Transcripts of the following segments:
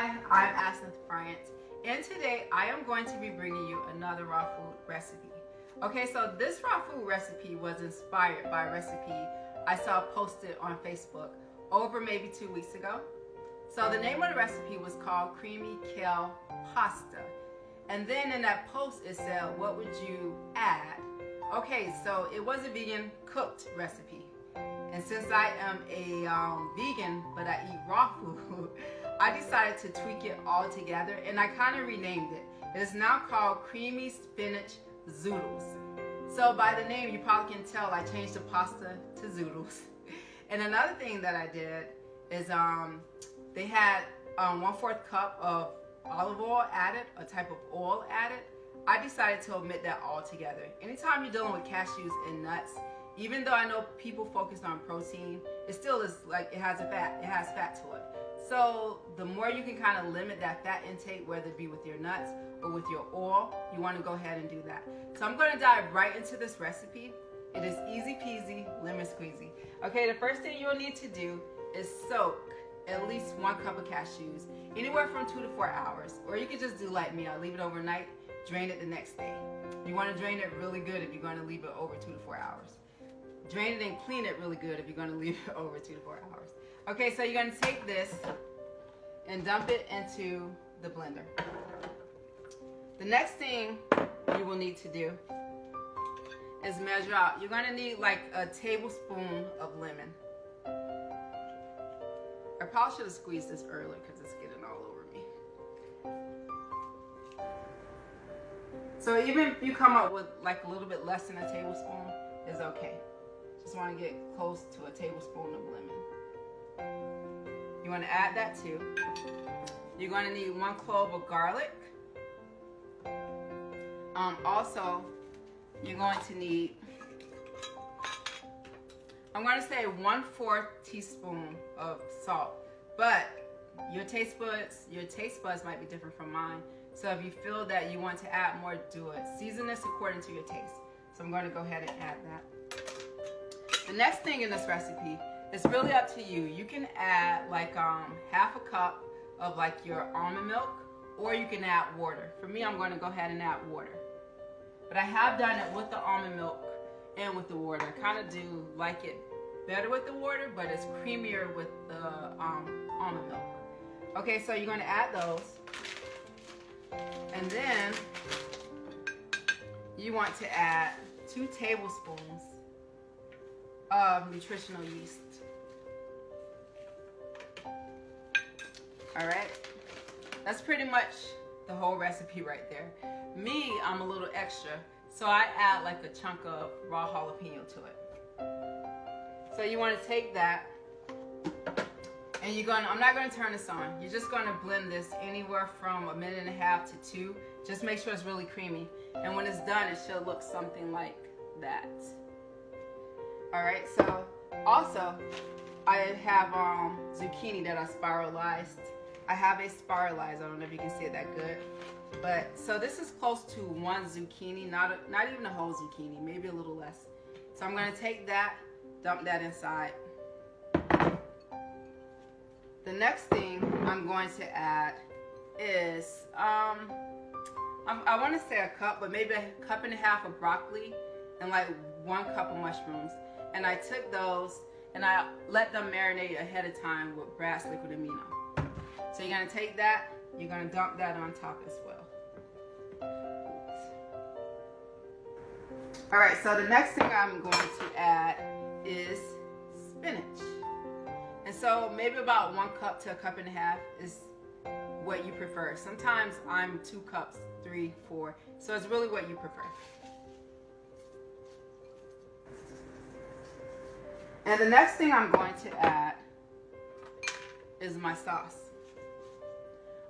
Hi, I'm Asnith Bryant, and today I am going to be bringing you another raw food recipe. Okay, so this raw food recipe was inspired by a recipe I saw posted on Facebook over maybe 2 weeks ago. So the name of the recipe was called Creamy Kale Pasta. And then in that post it said, what would you add? Okay, so it was a vegan cooked recipe. And since I am a vegan, but I eat raw food, I decided to tweak it all together and I kind of renamed it. It is now called Creamy Spinach Zoodles. So by the name, you probably can tell I changed the pasta to Zoodles. And another thing that I did is they had 1/4 cup of olive oil added, a type of oil added. I decided to omit that altogether. Anytime you're dealing with cashews and nuts, even though I know people focus on protein, it still is like it has fat to it. So the more you can kind of limit that fat intake, whether it be with your nuts or with your oil, you want to go ahead and do that. So I'm going to dive right into this recipe. It is easy peasy, lemon squeezy. Okay, the first thing you'll need to do is soak at least 1 cup of cashews, anywhere from 2 to 4 hours. Or you could just do like me, I'll leave it overnight, drain it the next day. You want to drain it really good if you're going to leave it over 2 to 4 hours. Drain it and clean it really good if you're going to leave it over 2 to 4 hours. Okay, so you're going to take this and dump it into the blender. The next thing you will need to do is measure out. You're going to need like a tablespoon of lemon. I probably should have squeezed this earlier because it's getting all over me. So even if you come up with like a little bit less than a tablespoon, is okay. Just want to get close to a tablespoon of lemon. You want to add that too. You're going to need 1 clove of garlic. Also, you're going to need, I'm going to say 1/4 teaspoon of salt, but your taste buds might be different from mine. So if you feel that you want to add more, do it. Season this according to your taste. So I'm going to go ahead and add that. The next thing in this recipe, it's really up to you. You can add like 1/2 cup of like your almond milk, or you can add water. For me, I'm going to go ahead and add water. But I have done it with the almond milk and with the water. I kind of do like it better with the water, but it's creamier with the almond milk. Okay, so you're going to add those. And then you want to add 2 tablespoons of nutritional yeast. Alright, that's pretty much the whole recipe right there. Me, I'm a little extra, so I add like a chunk of raw jalapeno to it. So you want to take that, and I'm not going to turn this on. You're just going to blend this anywhere from 1.5 minutes to 2. Just make sure it's really creamy. And when it's done, it should look something like that. Alright, so also I have zucchini that I spiralized. I have a spiralizer. I don't know if you can see it that good. But so this is close to 1 zucchini, not even a whole zucchini, maybe a little less. So I'm going to take that, dump that inside. The next thing I'm going to add is I want to say a cup, but maybe 1.5 cups of broccoli and like 1 cup of mushrooms. And I took those and I let them marinate ahead of time with Brad's liquid amino. So you're going to take that, you're going to dump that on top as well. Alright, so the next thing I'm going to add is spinach. And so maybe about 1 cup to 1.5 cups is what you prefer. Sometimes I'm 2 cups, 3, 4. So it's really what you prefer. And the next thing I'm going to add is my sauce.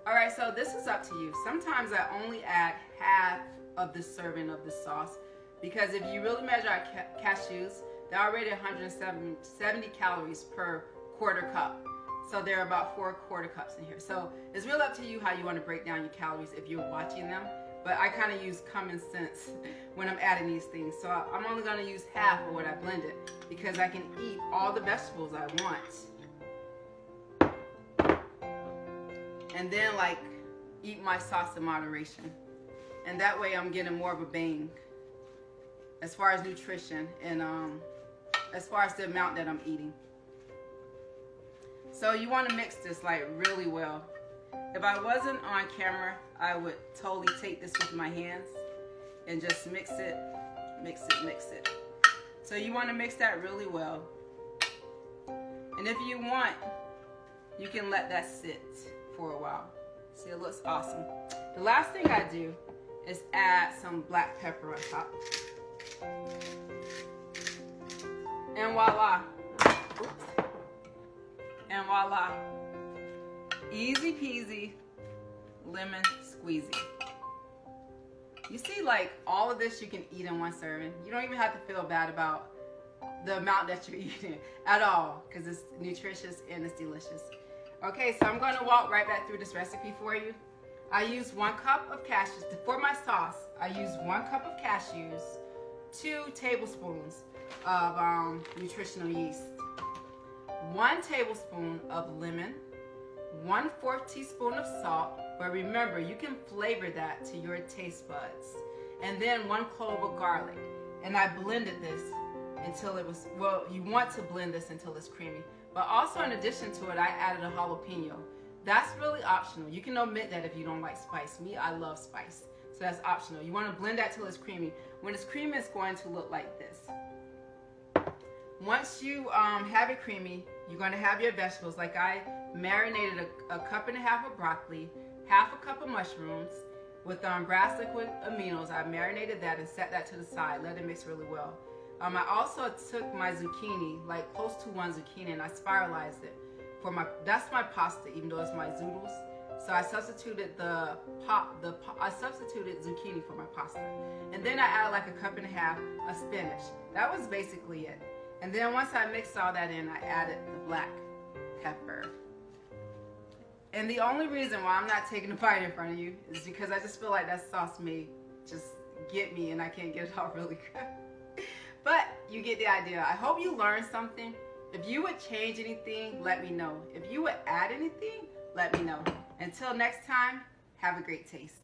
Alright, so this is up to you. Sometimes I only add half of the serving of the sauce, because if you really measure out cashews, they're already 170 calories per 1/4 cup. So there are about 4 1/4 cups in here. So it's really up to you how you want to break down your calories if you're watching them. But I kind of use common sense when I'm adding these things. So I'm only going to use half of what I blended because I can eat all the vegetables I want. and then like eat my sauce in moderation. And that way I'm getting more of a bang as far as nutrition and as far as the amount that I'm eating. So you want to mix this like really well. If I wasn't on camera, I would totally take this with my hands and just mix it, mix it, mix it. So you want to mix that really well. And if you want, you can let that sit for a while. See, it looks awesome. The last thing I do is add some black pepper on top. And voila. Oops. And voila. Easy peasy lemon squeezy. You see, like, all of this you can eat in one serving. You don't even have to feel bad about the amount that you're eating at all, because it's nutritious and it's delicious. Okay, so I'm going to walk right back through this recipe for you. I use 1 cup of cashews. For my sauce, I use 1 cup of cashews, 2 tablespoons of nutritional yeast, 1 tablespoon of lemon, 1/4 teaspoon of salt, but remember, you can flavor that to your taste buds, and then 1 clove of garlic. And I blended this until it was, well, you want to blend this until it's creamy. But also, in addition to it, I added a jalapeno. That's really optional. You can omit that if you don't like spice. Me, I love spice, so that's optional. You want to blend that till it's creamy. When it's creamy, it's going to look like this. Once you have it creamy, you're going to have your vegetables. Like I marinated a cup and a half of broccoli, 1/2 cup of mushrooms with grass liquid aminos. I marinated that and set that to the side. Let it mix really well. I also took my zucchini, like close to 1 zucchini, and I spiralized it for my. That's my pasta, even though it's my Zoodles. So I substituted I substituted zucchini for my pasta, and then I added like 1.5 cups of spinach. That was basically it. And then once I mixed all that in, I added the black pepper. And the only reason why I'm not taking a bite in front of you is because I just feel like that sauce may just get me and I can't get it off really good. But you get the idea. I hope you learned something. If you would change anything, let me know. If you would add anything, let me know. Until next time, have a great taste.